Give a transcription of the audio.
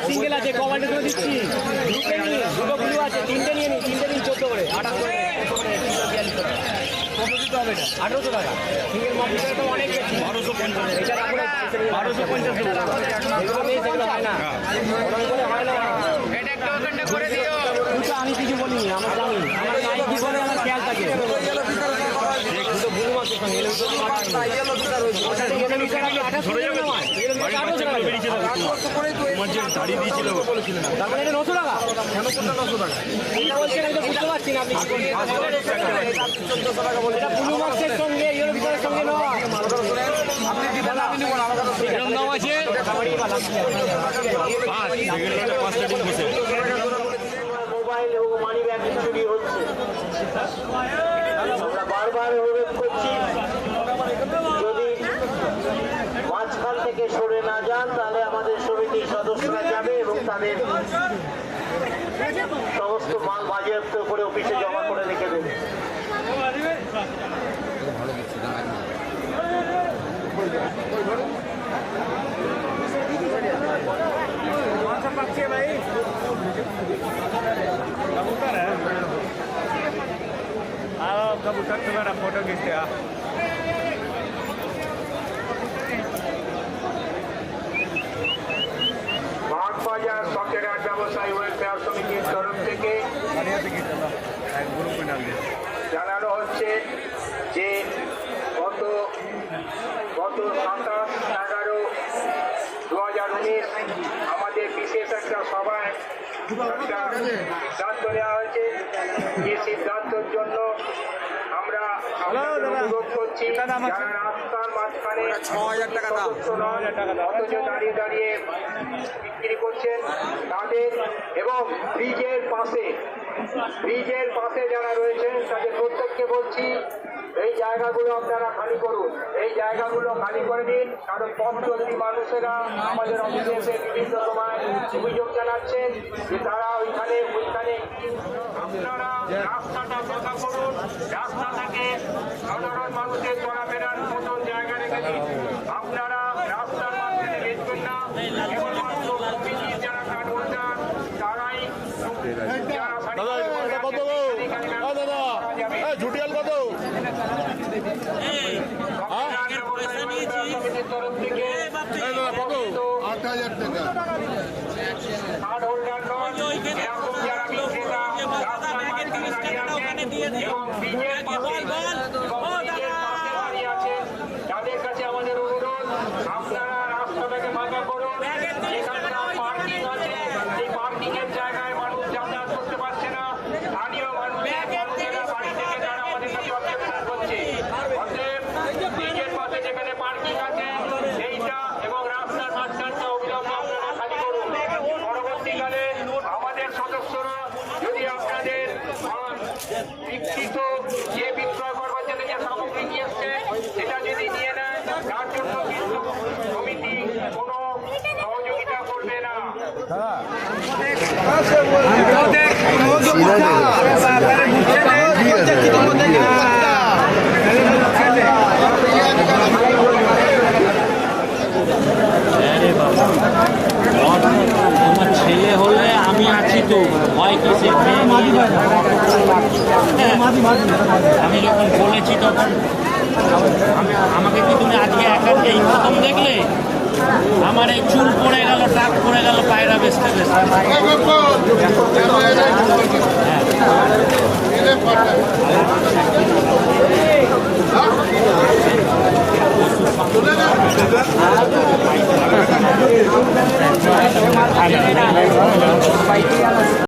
Single আছে কমান্ডে করে দিচ্ছি দুটো ব্লু আছে তিনটে নিয়ে নি 14 করে 18 করে 1800 টাকা সিঙ্গেল মপিটার তো অনেক বেশি 1250 এটা রাখলে 1250 এগুলো হয় না হয় না এটা একটা ওখানটা করে দিও দুটো আমি কিছু বলি আমার জানি আমার নাই কি বলে আমার খেয়াল থাকে দুটো ব্লু মাছের সঙ্গে এলো তো ইয়েলো দুটো রয়েছে ওটা এগুলো বিচার আমি 1800 টাকা নয় এগুলো 1800 টাকা বেরিয়েছে মঞ্জের দাড়ি দিয়েছিল তার মানে এটা 900 টাকা কেন কোনটা 900 টাকা এটা বলছেন এটা বুঝতে পারছি না আপনি 1400 টাকা বলে এটা ব্লু মাছের সঙ্গে ইয়েলো বিচারের সঙ্গে নয় আপনি কি বলেন আমি নিব না আমার কাছে এরকম দাম আছে পাঁচটা দিন বসে মোবাইল এবং মানি ব্যাগ চুরি হচ্ছে আমরা বারবার অনুরোধ করছি যদি মাঝখান থেকে সরে না যান তাহলে আমাদের সমিতির সদস্যরা যাবে এবং তাদের সমস্ত মাল বাজেয়াপ্ত করে অফিসে জমা করে রেখে দেবে ভাই कबूतर है आओ कबूतर तुम्हारा फोटो खींचते आ बाजार शखेर व्यवसायी वेलफेयर समितिर तरफ থেকে জানানো হচ্ছে যে গত 27/11/2019 আমাদের বিশেষ একটা সভায় একটা সিদ্ধান্ত নেওয়া হয়েছে যে সিদ্ধান্তের জন্য আমরা অনুরোধ করছি যারা রাস্তার মাঝখানে 6000 টাকা অথচ দাঁড়িয়ে দাঁড়িয়ে বিক্রি করছেন তাদের এবং ব্রিজের পাশে যারা রয়েছেন তাদের প্রত্যেককে বলছি এই জায়গাগুলো আপনারা খালি করুন এই জায়গাগুলো খালি করে দিন কারণ পথচলতি মানুষেরা আমাদের অফিসে এসে বিভিন্ন সময় অভিযোগ জানাচ্ছেন যে তারা ওইখানে আপনারা রাস্তাটা কথা করুন রাস্তা থেকে সাধারণ মানুষের চলাফেরার আপনারা রাস্তার মাধ্যমে বেচবেন না, কেবলমাত্র কমিটির যারা কার্ড হোল্ডার তারাই ঝুটিয়াল কত কমিটির তরফ থেকে কত 8,000 টাকা কার্ড হোল্ডার নয়, এরকম যারা বিক্রেতা রাস্তার মাঝখানে দাঁড়িয়ে আছেন এবং বীজের পাশে দাঁড়িয়ে আছেন, তাদের কাছে আমাদের অনুরোধ, আপনারা রাস্তাটাকে ফাঁকা করুন। যেখানকার পার্কিং আছে সেই পার্কিং এর জায়গায় মানুষ যাতায়াত করতে পারছে না, স্থানীয় মানুষেরা বাড়ি থেকে তারা আমাদের কাছে অবজেকশন করছে। অতএব বীজের পাশে যেখানে পার্কিং আছে সেইটা এবং রাস্তার মাঝখানটা অবিলম্বে আপনারা খালি করুন। পরবর্তীকালে আমাদের সদস্যরা যদি আপনাদের বিকৃত যে বিক্রয় করবার জন্য যে সামগ্রী নিয়ে এসছে সেটা যদি নিয়ে নেয়, তার জন্য কিন্তু কমিটি কোনো সহযোগিতা করবে না। আমার ছেলে হলে আমি আছি তো ভয় কিসে আমি যখন বলেছি তখন আমাকে কি তুমি আজকে একা এই প্রথম দেখলে? আমার এই চুল পড়ে গেল, টাক পড়ে গেল পায়রা বেচতে বেচতে। হ্যাঁ